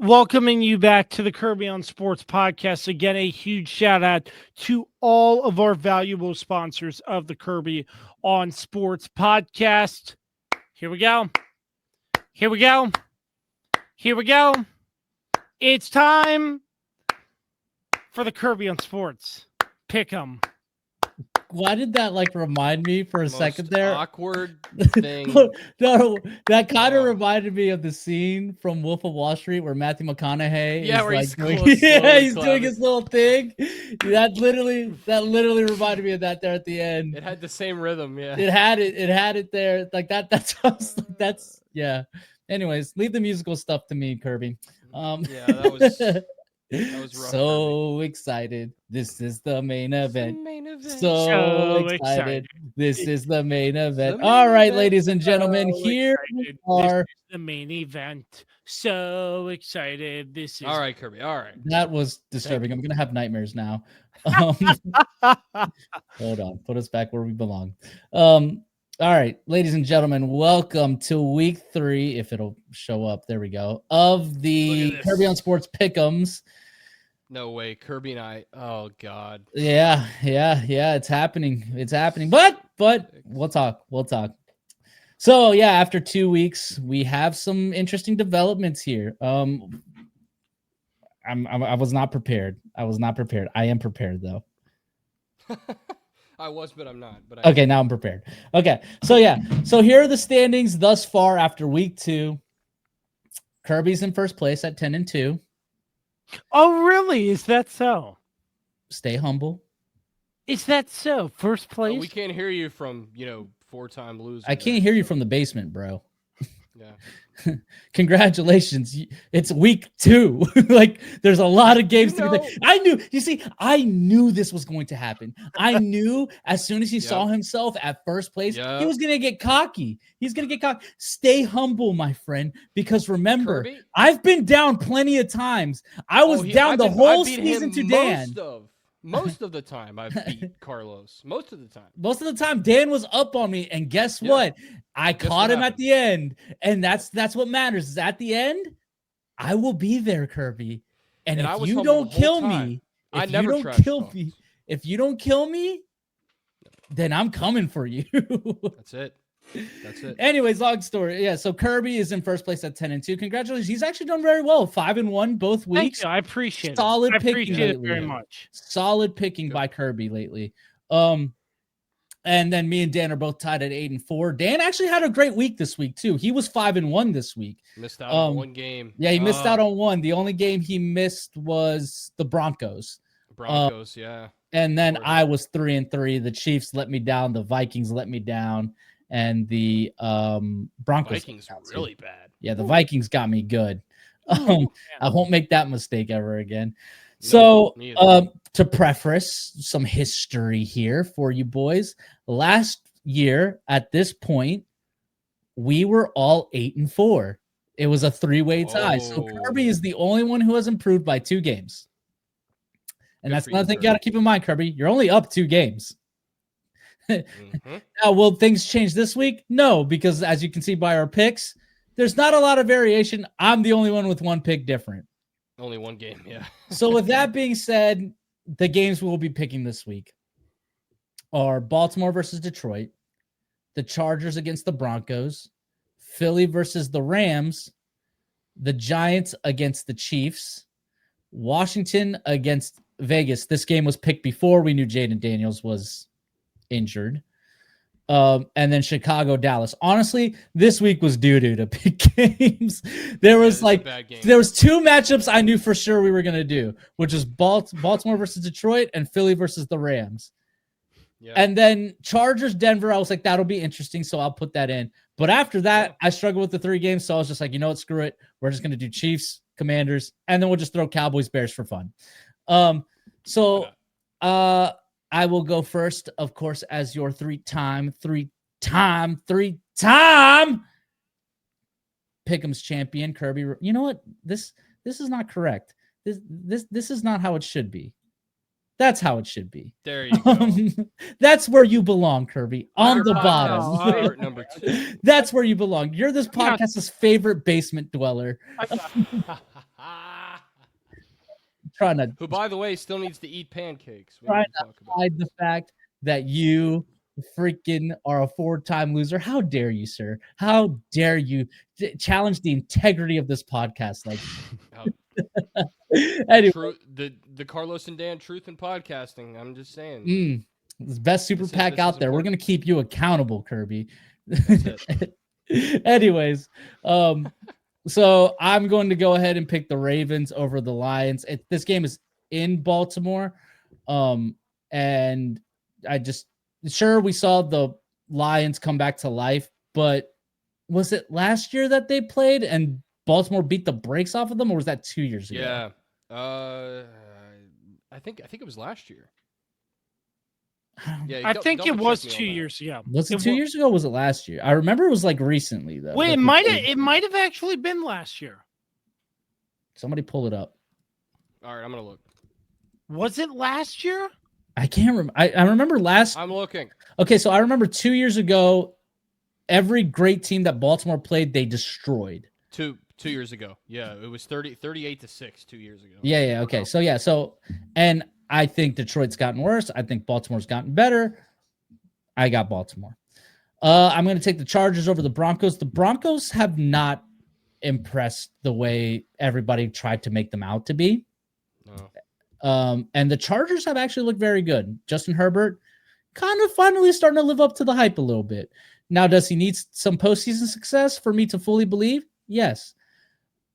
Welcoming you back to the Kirby on Sports podcast. Again, a huge shout out to all of our valuable sponsors of the Kirby on Sports podcast. Here we go. Here we go. Here we go. It's time for the Kirby on Sports. Pick 'em. Why did that remind me for a second there? Awkward thing. No, that kind of reminded me of the scene from Wolf of Wall Street where Matthew McConaughey is doing his little thing. That literally reminded me of that there at the end. It had the same rhythm, yeah. It had it there like that. That's yeah. Anyways, leave the musical stuff to me, Kirby. Yeah, that was rough. So excited. This is the main event. So excited. This is the main event. All right, ladies and gentlemen, here we are. This is the main event. So excited. This is all right, Kirby. All right. That was disturbing. I'm gonna have nightmares now. Hold on. Put us back where we belong. All right, ladies and gentlemen, welcome to week 3, if it'll show up. There we go. Of the Kirby on Sports Pick'ems. No way, Kirby and I. Oh God. Yeah. It's happening. But we'll talk. So yeah, after 2 weeks, we have some interesting developments here. I was not prepared. I am prepared though. I was, but I'm not. Okay, now I'm prepared. Okay, so yeah. So here are the standings thus far after week 2. Kirby's in first place at 10-2. Oh, really? Is that so? Stay humble. Is that so? First place? We can't hear you from, 4-time loser. I can't hear you from the basement, bro. Yeah. Congratulations. It's week 2. There's a lot of games to be played. I knew this was going to happen. I knew as soon as he saw himself at first place, he was going to get cocky. He's going to get cocky. Stay humble, my friend, because remember, Kirby? I've been down plenty of times. I was down the whole season to Dan. Most of the time I've beat Carlos. Most of the time. Most of the time Dan was up on me, and guess what? I caught him at the end, and that's what matters. Is at the end, I will be there, Kirby. And if you don't kill me, if you don't kill me, then I'm coming for you. That's it. Anyways, long story. Yeah, so Kirby is in first place at 10-2. Congratulations. He's actually done very well. 5-1 both weeks. Thank you. I appreciate Solid it. picking I appreciate lately. it very much. Solid picking by Kirby lately. And then me and Dan are both tied at 8-4. Dan actually had a great week this week too. He was 5-1 this week. Missed out on one game. Yeah, he missed out on one. The only game he missed was the Broncos. Yeah. And then I was 3-3. The Chiefs let me down. The Vikings let me down. And the Broncos Vikings were really bad. Yeah, the Vikings got me good. I won't make that mistake ever again. So, to preface some history here for you boys, last year at this point, we were all 8-4. It was a 3-way tie. So Kirby is the only one who has improved by 2 games. And that's another thing you got to keep in mind, Kirby. You're only up 2 games. Now, will things change this week? No, because as you can see by our picks, there's not a lot of variation. I'm the only one with 1 pick different. Only 1 game, yeah. So with that being said, the games we'll be picking this week are Baltimore versus Detroit, the Chargers against the Broncos, Philly versus the Rams, the Giants against the Chiefs, Washington against Vegas. This game was picked before we knew Jaden Daniels was injured. And then Chicago, Dallas. Honestly, this week was doo-doo to pick games. There was 2 matchups I knew for sure we were going to do, which is Baltimore versus Detroit and Philly versus the Rams. Yeah. And then Chargers, Denver, I was like, that'll be interesting, so I'll put that in. But after that, I struggled with the 3 games, so I was just like, you know what, screw it. We're just going to do Chiefs, Commanders, and then we'll just throw Cowboys, Bears for fun. I will go first, of course, as your three-time Pick'ems champion, Kirby. You know what? This is not correct. This is not how it should be. That's how it should be. There you go. That's where you belong, Kirby. On the bottom. Favorite number 2. That's where you belong. You're this podcast's favorite basement dweller. trying to Who, by the way, still needs to eat pancakes. We trying need to to talk about hide the fact that you freaking are a 4-time loser. How dare you, sir? How dare you challenge the integrity of this podcast? Like, how, anyway, the Carlos and Dan truth in podcasting. I'm just saying. it's the best super pack this out is there. We're important. gonna keep you accountable, Kirby. That's it. Anyways, so I'm going to go ahead and pick the Ravens over the Lions. This game is in Baltimore, and I just sure we saw the Lions come back to life, but was it last year that they played and Baltimore beat the brakes off of them, or was that 2 years ago? Yeah. I think it was last year. Yeah, I think it double was check me 2 on that. years ago. Was it 2 years ago? Or was it last year? I remember it was like recently though. Wait, Like, it might have actually been last year. somebody pull it up. All right, I'm gonna look. Was it last year? I can't remember. I remember last. I'm looking. Okay, so I remember 2 years ago, every great team that Baltimore played, they destroyed. 2 years ago. Yeah, it was 38-6 2 years ago. Yeah. Okay. So, and I think Detroit's gotten worse. I think Baltimore's gotten better. I got Baltimore. I'm going to take the Chargers over the Broncos. The Broncos have not impressed the way everybody tried to make them out to be. No. And the Chargers have actually looked very good. Justin Herbert kind of finally starting to live up to the hype a little bit. Now, does he need some postseason success for me to fully believe? Yes.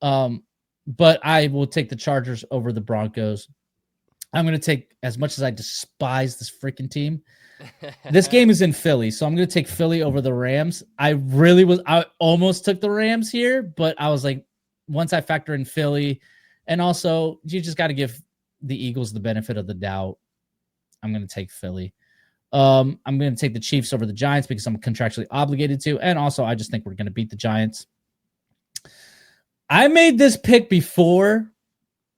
But I will take the Chargers over the Broncos. I'm going to take, as much as I despise this freaking team, this game is in Philly, so I'm going to take Philly over the Rams. I almost took the Rams here, but I was like, once I factor in Philly, and also you just got to give the Eagles the benefit of the doubt. I'm going to take Philly. I'm going to take the Chiefs over the Giants because I'm contractually obligated to, and also I just think we're going to beat the Giants. I made this pick before.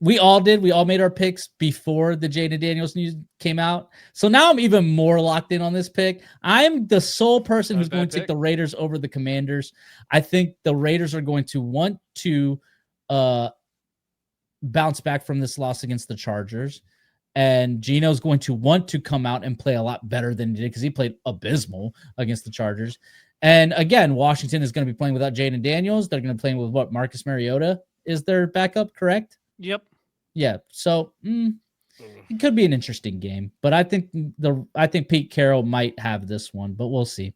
We all did. We all made our picks before the Jaden Daniels news came out. So now I'm even more locked in on this pick. I'm the sole person who's going to take the Raiders over the Commanders. I think the Raiders are going to want to bounce back from this loss against the Chargers. And Gino's going to want to come out and play a lot better than he did because he played abysmal against the Chargers. And again, Washington is going to be playing without Jaden Daniels. They're going to be playing with what? Marcus Mariota is their backup, correct? Yep. Yeah. So it could be an interesting game, but I think Pete Carroll might have this one, but we'll see.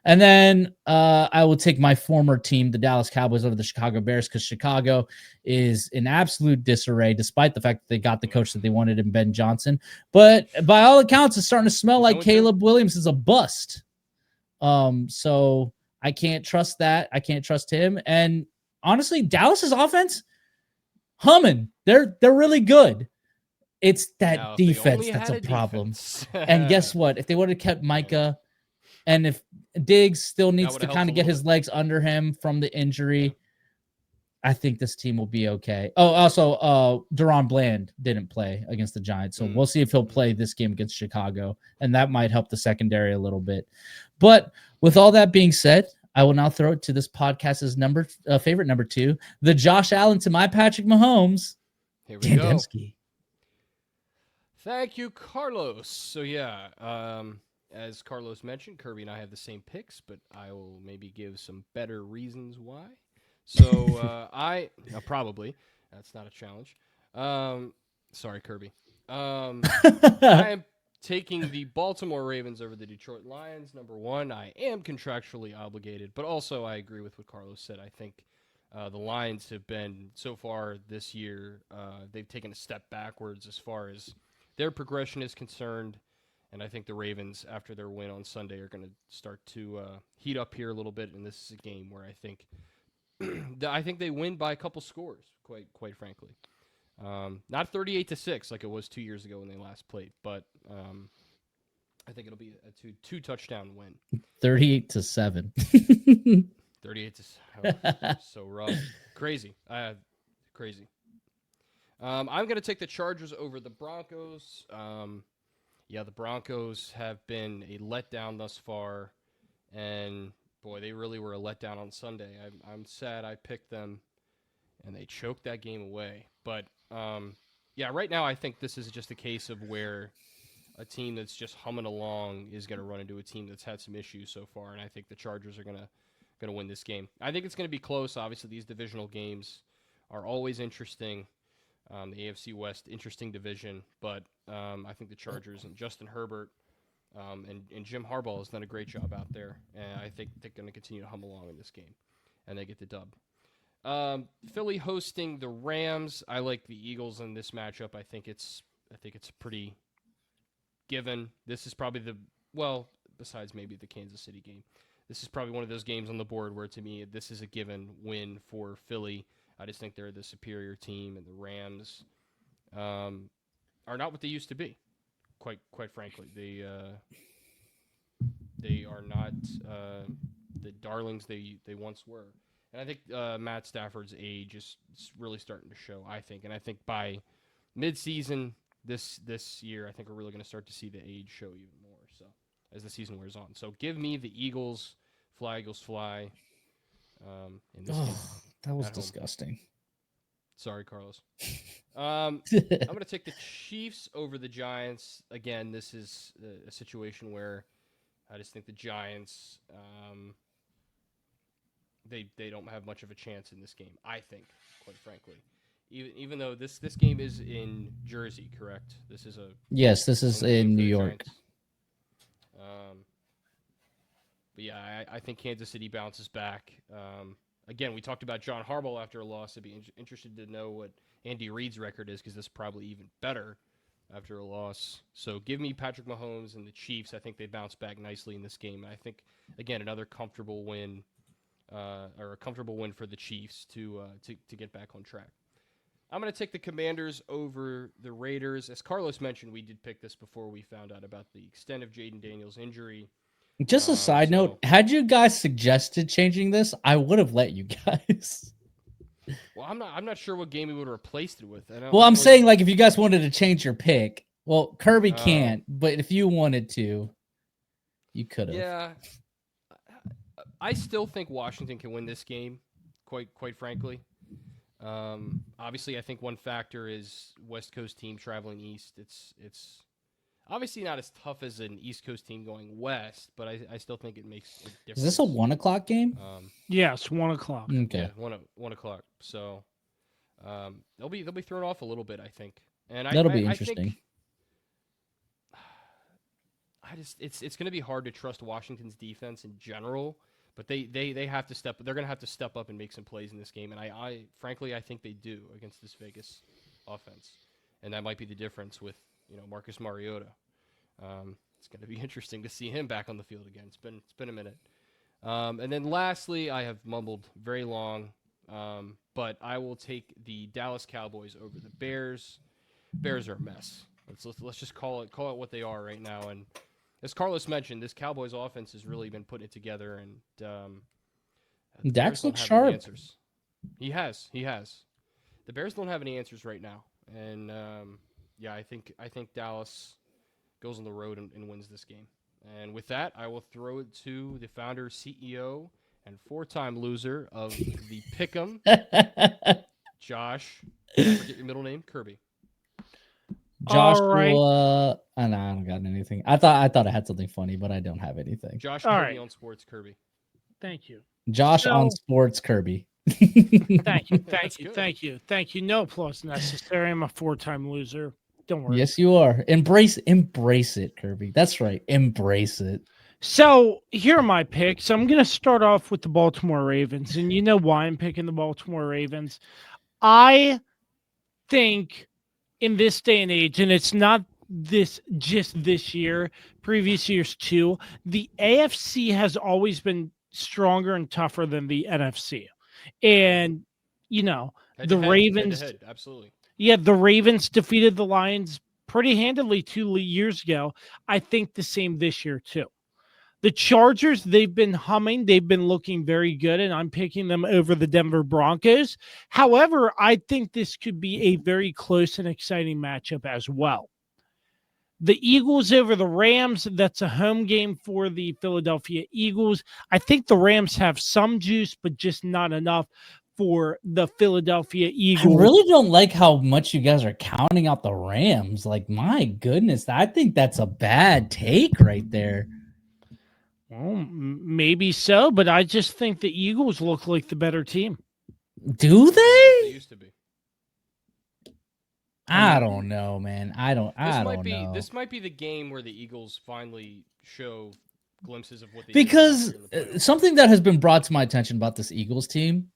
And then I will take my former team, the Dallas Cowboys, over the Chicago Bears because Chicago is in absolute disarray, despite the fact that they got the coach that they wanted in Ben Johnson. But by all accounts, it's starting to smell like Caleb Williams is a bust. So I can't trust that. I can't trust him. And honestly, Dallas's offense, humming. They're really good. It's that defense that's a problem. And guess what? If they would have kept Micah, and if Diggs still needs to kind of get his legs under him from the injury, I think this team will be okay. Oh, also, Deron Bland didn't play against the Giants, so we'll see if he'll play this game against Chicago, and that might help the secondary a little bit. But with all that being said, I will now throw it to this podcast's favorite number 2, the Josh Allen to my Patrick Mahomes. Here we Dan go. Dembski. Thank you, Carlos. So yeah, as Carlos mentioned, Kirby and I have the same picks, but I will maybe give some better reasons why. So probably that's not a challenge. Sorry, Kirby. I am taking the Baltimore Ravens over the Detroit Lions. Number one, I am contractually obligated, but also I agree with what Carlos said. I think the Lions have been, so far this year, they've taken a step backwards as far as their progression is concerned. And I think the Ravens, after their win on Sunday, are going to start to heat up here a little bit. And this is a game where I think they win by a couple scores, quite frankly. Not 38-6 like it was 2 years ago when they last played, but I think it'll be a two touchdown win. 38-7. 38-7. So rough. Crazy. Crazy. I'm going to take the Chargers over the Broncos. Yeah, the Broncos have been a letdown thus far, and boy, they really were a letdown on Sunday. I'm sad I picked them, and they choked that game away. But Yeah, right now I think this is just a case of where a team that's just humming along is going to run into a team that's had some issues so far, and I think the Chargers are going to win this game. I think it's going to be close. Obviously, these divisional games are always interesting. The AFC West, interesting division, but I think the Chargers and Justin Herbert and Jim Harbaugh has done a great job out there, and I think they're going to continue to hum along in this game, and they get the dub. Philly hosting the Rams. I like the Eagles in this matchup. I think it's pretty given. This is probably besides maybe the Kansas City game, this is probably one of those games on the board where, to me, this is a given win for Philly. I just think they're the superior team, and the Rams are not what they used to be. Quite frankly, they are not the darlings they once were. And I think Matt Stafford's age is really starting to show, I think. And I think by midseason this year, I think we're really going to start to see the age show even more so as the season wears on. So give me the Eagles, fly, Eagles, fly. In this game that was at home. disgusting. Sorry, Carlos. I'm going to take the Chiefs over the Giants. Again, this is a situation where I just think the Giants, they don't have much of a chance in this game, I think, quite frankly. Even though this game is in Jersey, correct? This is in New York. But yeah, I think Kansas City bounces back. Again, we talked about John Harbaugh after a loss. I'd be interested to know what Andy Reid's record is, because this is probably even better after a loss. So give me Patrick Mahomes and the Chiefs. I think they bounce back nicely in this game. And I think, again, another comfortable win, or a comfortable win for the Chiefs to get back on track. I'm going to take the Commanders over the Raiders. As Carlos mentioned, we did pick this before we found out about the extent of Jaden Daniels' injury. Just a side note, had you guys suggested changing this, I would have let you guys. Well, I'm not sure what game we would have replaced it with. I'm saying, like, if you guys wanted to change your pick, well, Kirby can't, but if you wanted to, you could have. Yeah. I still think Washington can win this game, quite frankly. Obviously, I think one factor is West Coast team traveling east. It's obviously not as tough as an East Coast team going west, but I still think it makes a difference. Is this a 1:00 game? Yes, 1:00. Okay, yeah, 1:00. So they'll be thrown off a little bit, I think, and that'll be interesting. It's going to be hard to trust Washington's defense in general, but they have to step. They're going to have to step up and make some plays in this game, and I frankly I think they do against this Vegas offense, and that might be the difference with Marcus Mariota. It's going to be interesting to see him back on the field again. It's been a minute. And then lastly, I have mumbled very long, but I will take the Dallas Cowboys over the Bears. Bears are a mess. Let's just call it what they are right now. And as Carlos mentioned, this Cowboys offense has really been putting it together, and Dax looks sharp. He has. The Bears don't have any answers right now, and yeah, I think Dallas goes on the road and wins this game. And with that, I will throw it to the founder, CEO, and 4-time loser of the Pick'em, Josh. Forget your middle name, Kirby. Joshua, I don't got anything. I thought I had something funny, but I don't have anything. Josh Kirby on sports, Kirby. Thank you. Josh on sports, Kirby. Thank you. No applause necessary. I'm a 4-time loser. Don't worry. Yes, you are. Embrace it, Kirby. That's right. Embrace it. So here are my picks. I'm going to start off with the Baltimore Ravens, and you know why I'm picking the Baltimore Ravens. I think in this day and age, and it's not just this year, previous years too, the AFC has always been stronger and tougher than the NFC. And, Ravens, head, absolutely. Yeah, the Ravens defeated the Lions pretty handily 2 years ago. I think the same this year too. The Chargers, they've been humming. They've been looking very good, and I'm picking them over the Denver Broncos. However, I think this could be a very close and exciting matchup as well. The Eagles over the Rams, that's a home game for the Philadelphia Eagles. I think the Rams have some juice, but just not enough. for the Philadelphia I Eagles. really don't like how much you guys are counting out the Rams. Like, my goodness, I think that's a bad take right there. Well, maybe so, but I just think the Eagles look like the better team. Do They they? used to be. I don't know, man. I don't know. This might be the game where the Eagles finally show glimpses of what they Because did last year in the playoffs. something that has been brought to my attention about this Eagles team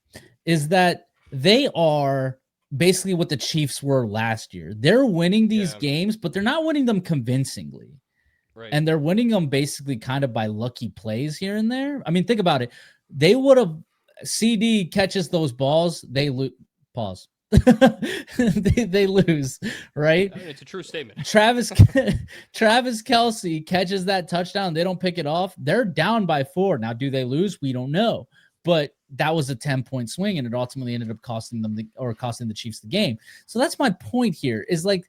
is that they are basically what the Chiefs were last year. They're winning these games, but they're not winning them convincingly. Right. And they're winning them basically kind of by lucky plays here and there. I mean, think about it. They would have CD catches those balls, they lose. Pause. they lose, right? I mean, it's a true statement. Travis Kelce catches that touchdown. They don't pick it off. They're down by 4. Now, do they lose? We don't know. But that was a 10-point swing, and it ultimately ended up costing the Chiefs the game. So that's my point here. Is like,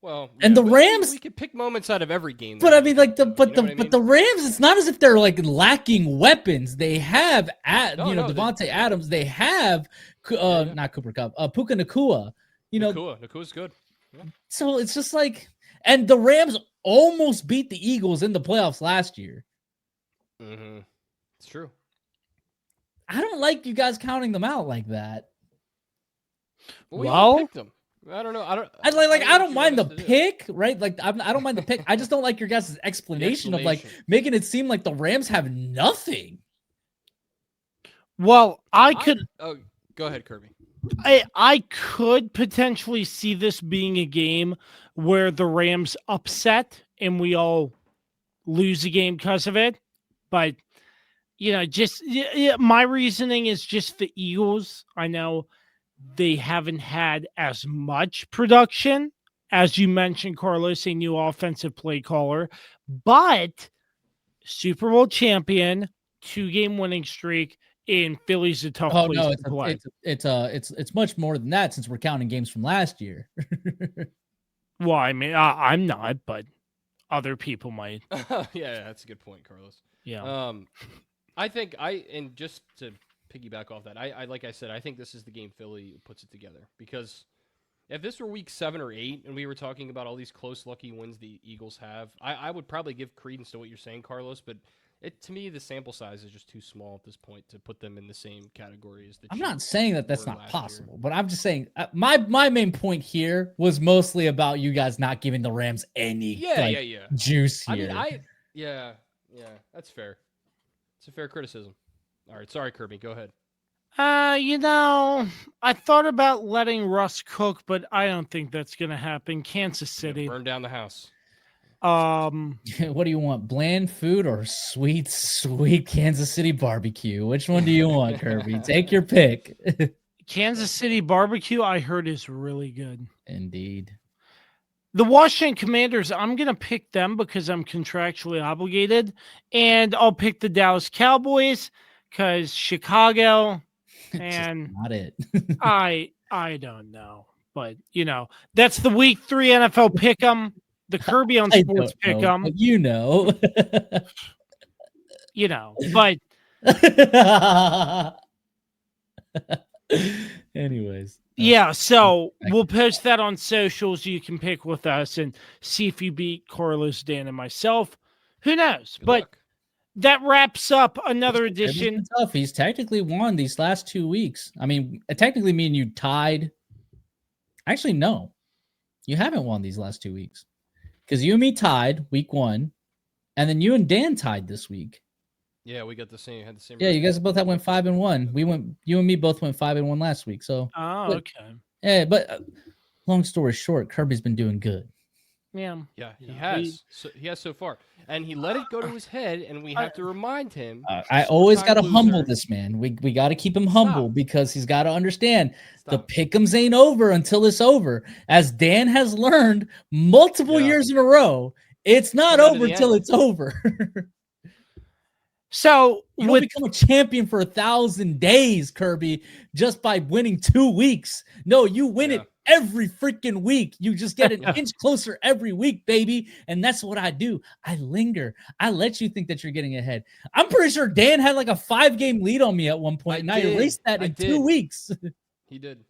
well, and the Rams, we could pick moments out of every game. but I mean, like the Rams, it's not as if they're like lacking weapons. They have Devontae Adams. They have not Cooper Kupp, Puka Nacua. Nakua's good. Yeah. So it's just like, and the Rams almost beat the Eagles in the playoffs last year. Mm-hmm. It's true. I don't like you guys counting them out like that. Well, we picked them. I don't know. I don't mind the pick, right? Like I don't mind the pick. I just don't like your guys' explanation of like making it seem like the Rams have nothing. Well, go ahead, Kirby. I could potentially see this being a game where the Rams upset and we all lose the game because of it. But my reasoning is just the Eagles. I know they haven't had as much production as you mentioned, Carlos, a new offensive play caller, but Super Bowl champion, 2-game winning streak, in Philly's a tough place to play. It's much more than that since we're counting games from last year. Well, I mean, I'm not, but other people might. Yeah, that's a good point, Carlos. Yeah. I think and just to piggyback off that, I like I said, I think this is the game Philly puts it together, because if this were week 7 or 8 and we were talking about all these close, lucky wins the Eagles have, I would probably give credence to what you're saying, Carlos, but to me, the sample size is just too small at this point to put them in the same category as the Chiefs. I'm not saying that that's not possible, but I'm just saying my main point here was mostly about you guys not giving the Rams any juice here. I mean, yeah, that's fair. It's a fair criticism. All right, sorry, Kirby, go ahead. I thought about letting Russ cook, but I don't think that's going to happen. Kansas City. Burn down the house. What do you want? Bland food or sweet Kansas City barbecue? Which one do you want, Kirby? Take your pick. Kansas City barbecue, I heard, is really good. Indeed. The Washington Commanders, I'm going to pick them because I'm contractually obligated. And I'll pick the Dallas Cowboys because Chicago. And just not it. I don't know. But, that's the week 3 NFL pick 'em. The Kirby on Sports pick 'em. But anyways. Yeah, so we'll post that on socials. You can pick with us and see if you beat Carlos, Dan, and myself. Who knows? Good but luck. That wraps up another edition. Tough. He's technically won these last 2 weeks. I mean, technically me and you tied. Actually, no. You haven't won these last 2 weeks. Because you and me tied week 1, and then you and Dan tied this week. Yeah, we got the same. Had the same. Yeah, you guys both went 5-1. You and me both went 5-1 last week. So. Oh, okay. Yeah, but long story short, Kirby's been doing good. Yeah. Yeah, he has. He has so far, and he let it go to his head, and we have to remind him. I always got to humble this man. We got to keep him humble because he's got to understand the pick'ems ain't over until it's over. As Dan has learned multiple years in a row, it's not over until it's over. So you don't become a champion for 1,000 days, Kirby, just by winning 2 weeks. No, you win it every freaking week. You just get an inch closer every week, baby. And that's what I do. I linger. I let you think that you're getting ahead. I'm pretty sure Dan had like a 5-game lead on me at one point. And I erased that in 2 weeks. He did.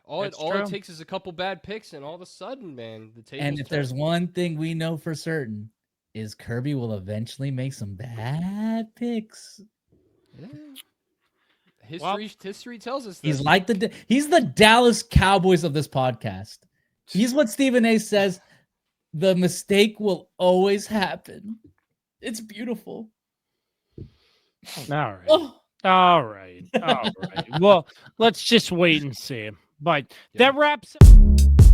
All it takes is a couple bad picks, and all of a sudden, man, the tables And if there's one thing we know for certain, is Kirby will eventually make some bad picks. History tells us this. He's like he's the Dallas Cowboys of this podcast. He's what Stephen A says. The mistake will always happen. It's beautiful. All right. All right. Well, let's just wait and see. But that wraps up.